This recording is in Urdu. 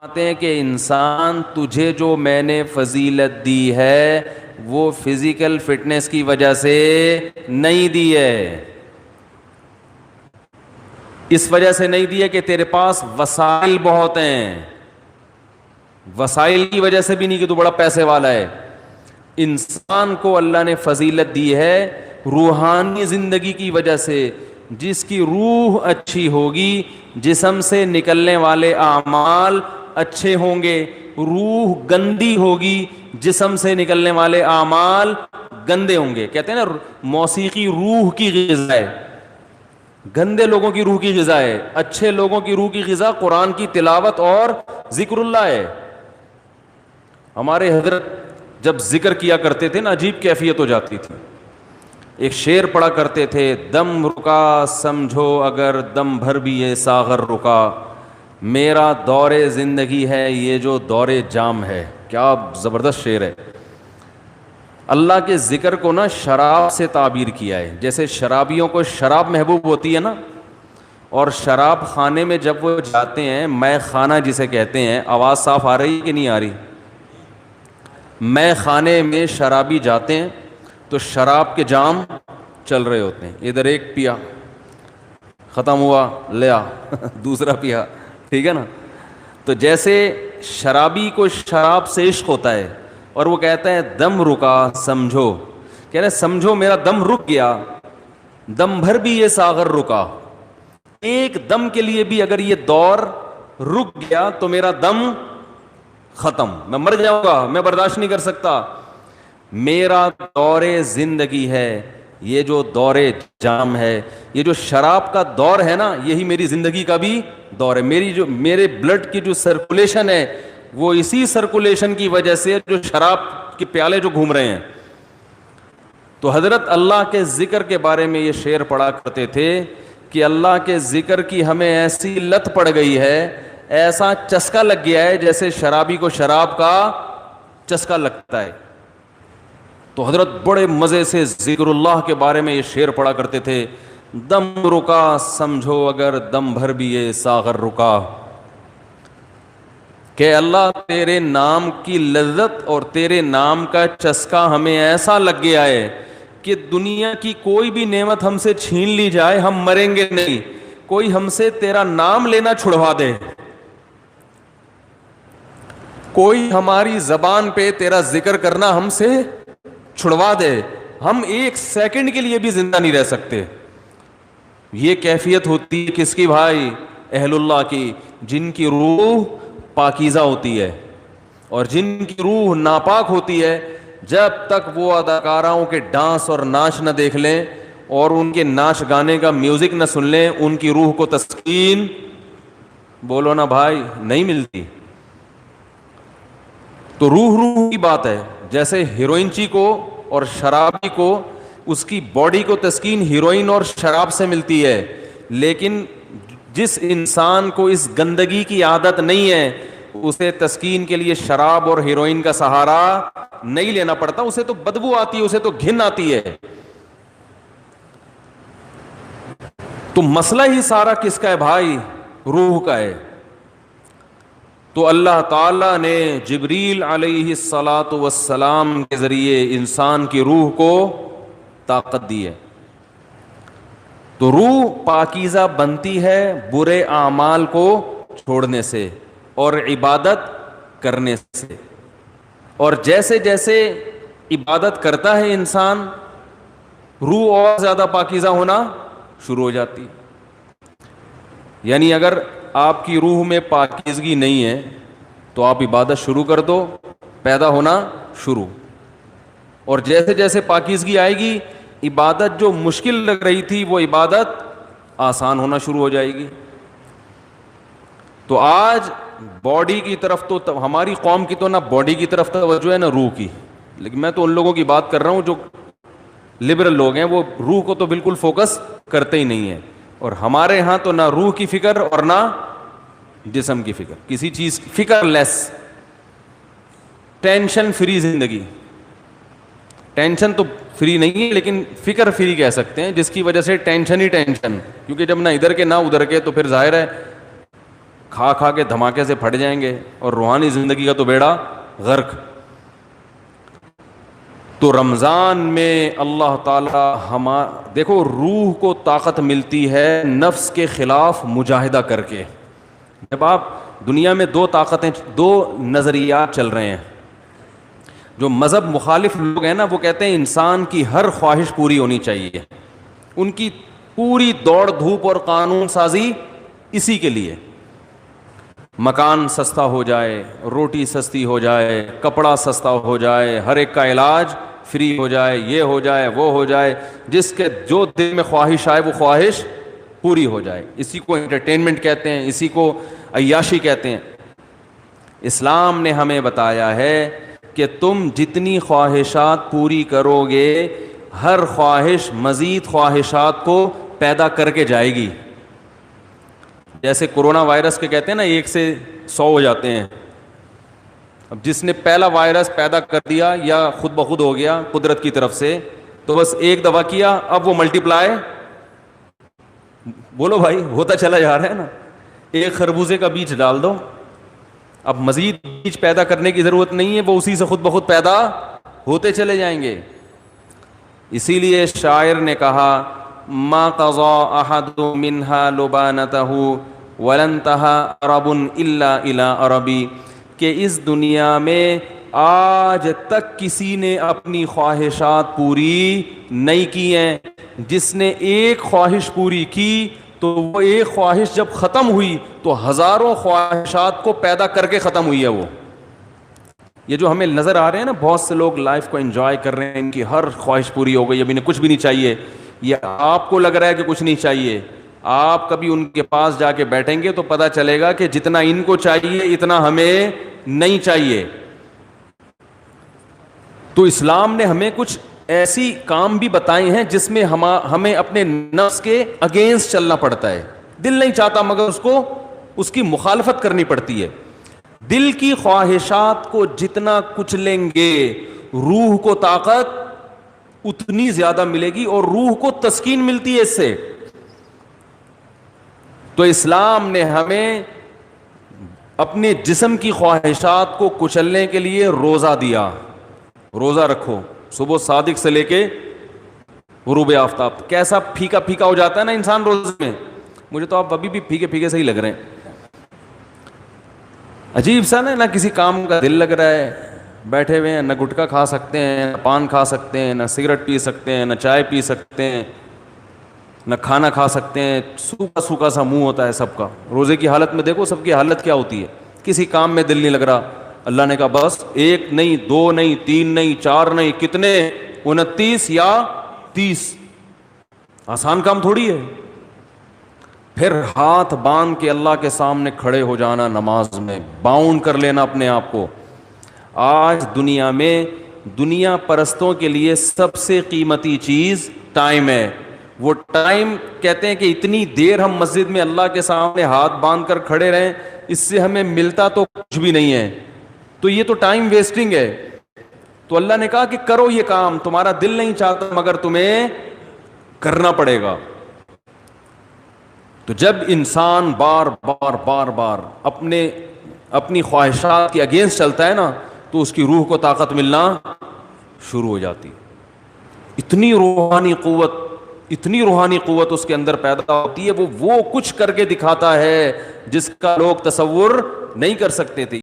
کہتے ہیں کہ انسان تجھے جو میں نے فضیلت دی ہے وہ فزیکل فٹنس کی وجہ سے نہیں دی ہے، اس وجہ سے نہیں دی ہے کہ تیرے پاس وسائل بہت ہیں، وسائل کی وجہ سے بھی نہیں کہ تو بڑا پیسے والا ہے۔ انسان کو اللہ نے فضیلت دی ہے روحانی زندگی کی وجہ سے، جس کی روح اچھی ہوگی جسم سے نکلنے والے اعمال اچھے ہوں گے، روح گندی ہوگی جسم سے نکلنے والے اعمال گندے ہوں گے۔ کہتے ہیں نا موسیقی روح کی غذا ہے، گندے لوگوں کی روح کی غذا ہے، اچھے لوگوں کی روح کی غذا قرآن کی تلاوت اور ذکر اللہ ہے۔ ہمارے حضرت جب ذکر کیا کرتے تھے نا عجیب کیفیت ہو جاتی تھی۔ ایک شعر پڑھا کرتے تھے، دم رکا سمجھو اگر دم بھر بھی یہ ساغر رکا، میرا دور زندگی ہے یہ جو دور جام ہے۔ کیا زبردست شعر ہے۔ اللہ کے ذکر کو نا شراب سے تعبیر کیا ہے، جیسے شرابیوں کو شراب محبوب ہوتی ہے نا، اور شراب خانے میں جب وہ جاتے ہیں، مے خانہ جسے کہتے ہیں، آواز صاف آ رہی ہے کہ نہیں آ رہی؟ مے خانے میں شرابی جاتے ہیں تو شراب کے جام چل رہے ہوتے ہیں، ادھر ایک پیا ختم ہوا لیا دوسرا پیا، ٹھیک ہے نا۔ تو جیسے شرابی کو شراب سے عشق ہوتا ہے اور وہ کہتا ہے دم رکا سمجھو، کہہ رہے سمجھو میرا دم رک گیا، دم بھر بھی یہ ساغر رکا، ایک دم کے لیے بھی اگر یہ دور رک گیا تو میرا دم ختم، میں مر جاؤں گا، میں برداشت نہیں کر سکتا۔ میرا دور زندگی ہے یہ جو دور جام ہے، یہ جو شراب کا دور ہے نا یہی میری زندگی کا بھی دور ہے۔ میرے بلڈ کی جو سرکولیشن ہے وہ اسی سرکولیشن کی وجہ سے جو شراب کے پیالے جو گھوم رہے ہیں۔ تو حضرت اللہ کے ذکر کے بارے میں یہ شعر پڑھا کرتے تھے کہ اللہ کے ذکر کی ہمیں ایسی لت پڑ گئی ہے، ایسا چسکا لگ گیا ہے جیسے شرابی کو شراب کا چسکا لگتا ہے۔ تو حضرت بڑے مزے سے ذکر اللہ کے بارے میں یہ شعر پڑھا کرتے تھے، دم رکا سمجھو اگر دم بھر بھی یہ ساغر رکا، کہ اللہ تیرے نام کی لذت اور تیرے نام کا چسکا ہمیں ایسا لگ گیا ہے کہ دنیا کی کوئی بھی نعمت ہم سے چھین لی جائے ہم مریں گے نہیں، کوئی ہم سے تیرا نام لینا چھڑوا دے، کوئی ہماری زبان پہ تیرا ذکر کرنا ہم سے چھڑوا دے، ہم ایک سیکنڈ کے لیے بھی زندہ نہیں رہ سکتے۔ یہ کیفیت ہوتی ہے کس کی بھائی؟ اہل اللہ کی، جن کی روح پاکیزہ ہوتی ہے، اور جن کی روح ناپاک ہوتی ہے جب تک وہ اداکاراؤں کے ڈانس اور ناچ نہ دیکھ لیں اور ان کے ناچ گانے کا میوزک نہ سن لیں، ان کی روح کو تسکین بولو نا بھائی نہیں ملتی۔ تو روح کی بات ہے، جیسے ہیروئنچی کو اور شرابی کو اس کی باڈی کو تسکین ہیروئن اور شراب سے ملتی ہے، لیکن جس انسان کو اس گندگی کی عادت نہیں ہے اسے تسکین کے لیے شراب اور ہیروئن کا سہارا نہیں لینا پڑتا، اسے تو بدبو آتی ہے، اسے تو گھن آتی ہے۔ تو مسئلہ ہی سارا کس کا ہے بھائی؟ روح کا ہے۔ تو اللہ تعالیٰ نے جبریل علیہ الصلاۃ والسلام کے ذریعے انسان کی روح کو طاقت دی ہے۔ تو روح پاکیزہ بنتی ہے برے اعمال کو چھوڑنے سے اور عبادت کرنے سے، اور جیسے جیسے عبادت کرتا ہے انسان روح اور زیادہ پاکیزہ ہونا شروع ہو جاتی۔ یعنی اگر آپ کی روح میں پاکیزگی نہیں ہے تو آپ عبادت شروع کر دو، پیدا ہونا شروع، اور جیسے جیسے پاکیزگی آئے گی عبادت جو مشکل لگ رہی تھی وہ عبادت آسان ہونا شروع ہو جائے گی۔ تو آج باڈی کی طرف تو ہماری قوم کی تو نہ باڈی کی طرف توجہ ہے نہ روح کی، لیکن میں تو ان لوگوں کی بات کر رہا ہوں جو لبرل لوگ ہیں، وہ روح کو تو بالکل فوکس کرتے ہی نہیں ہیں، اور ہمارے ہاں تو نہ روح کی فکر اور نہ جسم کی فکر، کسی چیز فکر لیس، ٹینشن فری زندگی۔ ٹینشن تو فری نہیں ہے لیکن فکر فری کہہ سکتے ہیں، جس کی وجہ سے ٹینشن ہی ٹینشن، کیونکہ جب نہ ادھر کے نہ ادھر کے تو پھر ظاہر ہے کھا کھا کے دھماکے سے پھٹ جائیں گے، اور روحانی زندگی کا تو بیڑا غرق۔ تو رمضان میں اللہ تعالی دیکھو روح کو طاقت ملتی ہے نفس کے خلاف مجاہدہ کر کے۔ جب آپ دنیا میں دو نظریات چل رہے ہیں، جو مذہب مخالف لوگ ہیں نا وہ کہتے ہیں انسان کی ہر خواہش پوری ہونی چاہیے، ان کی پوری دوڑ دھوپ اور قانون سازی اسی کے لیے، مکان سستا ہو جائے، روٹی سستی ہو جائے، کپڑا سستا ہو جائے، ہر ایک کا علاج فری ہو جائے، یہ ہو جائے وہ ہو جائے، جس کے جو دل میں خواہش آئے وہ خواہش پوری ہو جائے۔ اسی کو انٹرٹینمنٹ کہتے ہیں، اسی کو عیاشی کہتے ہیں۔ اسلام نے ہمیں بتایا ہے کہ تم جتنی خواہشات پوری کرو گے، ہر خواہش مزید خواہشات کو پیدا کر کے جائے گی۔ جیسے کرونا وائرس کے کہتے ہیں نا 1 سے 100 ہو جاتے ہیں، اب جس نے پہلا وائرس پیدا کر دیا یا خود بخود ہو گیا قدرت کی طرف سے، تو بس ایک دفعہ کیا، اب وہ ملٹی پلائی، بولو بھائی، ہوتا چلا جا رہا ہے نا۔ ایک خربوزے کا بیج ڈال دو، اب مزید بیج پیدا کرنے کی ضرورت نہیں ہے، وہ اسی سے خود بخود پیدا ہوتے چلے جائیں گے۔ اسی لیے شاعر نے کہا ما قضى احد منها لبانته ولن انتهى عرب الا الى عربی، کہ اس دنیا میں آج تک کسی نے اپنی خواہشات پوری نہیں کی ہیں، جس نے ایک خواہش پوری کی تو وہ ایک خواہش جب ختم ہوئی تو ہزاروں خواہشات کو پیدا کر کے ختم ہوئی ہے۔ وہ یہ جو ہمیں نظر آ رہے ہیں نا، بہت سے لوگ لائف کو انجوائے کر رہے ہیں، ان کی ہر خواہش پوری ہو گئی، ابھی انہیں کچھ بھی نہیں چاہیے، یہ آپ کو لگ رہا ہے کہ کچھ نہیں چاہیے، آپ کبھی ان کے پاس جا کے بیٹھیں گے تو پتہ چلے گا کہ جتنا ان کو چاہیے اتنا ہمیں نہیں چاہیے۔ تو اسلام نے ہمیں کچھ ایسی کام بھی بتائے ہیں جس میں ہمیں اپنے نفس کے اگینسٹ چلنا پڑتا ہے، دل نہیں چاہتا مگر اس کی مخالفت کرنی پڑتی ہے۔ دل کی خواہشات کو جتنا کچلیں گے روح کو طاقت اتنی زیادہ ملے گی، اور روح کو تسکین ملتی ہے اس سے۔ تو اسلام نے ہمیں اپنے جسم کی خواہشات کو کچلنے کے لیے روزہ دیا۔ روزہ رکھو، صبح صادق سے لے کے غروب آفتاب۔ کیسا پھیکا پھیکا ہو جاتا ہے نا انسان روزے میں، مجھے تو آپ ابھی بھی پھیکے پھیکے سے ہی لگ رہے ہیں، عجیب سا نا کسی کام کا دل لگ رہا ہے، بیٹھے ہوئے ہیں، نہ گٹکا کھا سکتے ہیں، نہ پان کھا سکتے ہیں، نہ سگریٹ پی سکتے ہیں، نہ چائے پی سکتے ہیں، نہ کھانا کھا سکتے ہیں، سوکھا سوکھا سا منہ ہوتا ہے سب کا۔ روزے کی حالت میں دیکھو سب کی حالت کیا ہوتی ہے، کسی کام میں دل نہیں لگ رہا۔ اللہ نے کہا بس 1 نہیں 2 نہیں 3 نہیں 4 نہیں، کتنے 29 یا 30، آسان کام تھوڑی ہے۔ پھر ہاتھ باندھ کے اللہ کے سامنے کھڑے ہو جانا، نماز میں باؤنڈ کر لینا اپنے آپ کو۔ آج دنیا میں دنیا پرستوں کے لیے سب سے قیمتی چیز ٹائم ہے۔ وہ ٹائم کہتے ہیں کہ اتنی دیر ہم مسجد میں اللہ کے سامنے ہاتھ باندھ کر کھڑے رہیں، اس سے ہمیں ملتا تو کچھ بھی نہیں ہے، تو یہ تو ٹائم ویسٹنگ ہے۔ تو اللہ نے کہا کہ کرو یہ کام، تمہارا دل نہیں چاہتا مگر تمہیں کرنا پڑے گا۔ تو جب انسان بار بار بار بار اپنی خواہشات کے اگینسٹ چلتا ہے نا، تو اس کی روح کو طاقت ملنا شروع ہو جاتی، اتنی روحانی قوت اس کے اندر پیدا ہوتی ہے، وہ کچھ کر کے دکھاتا ہے جس کا لوگ تصور نہیں کر سکتے تھے۔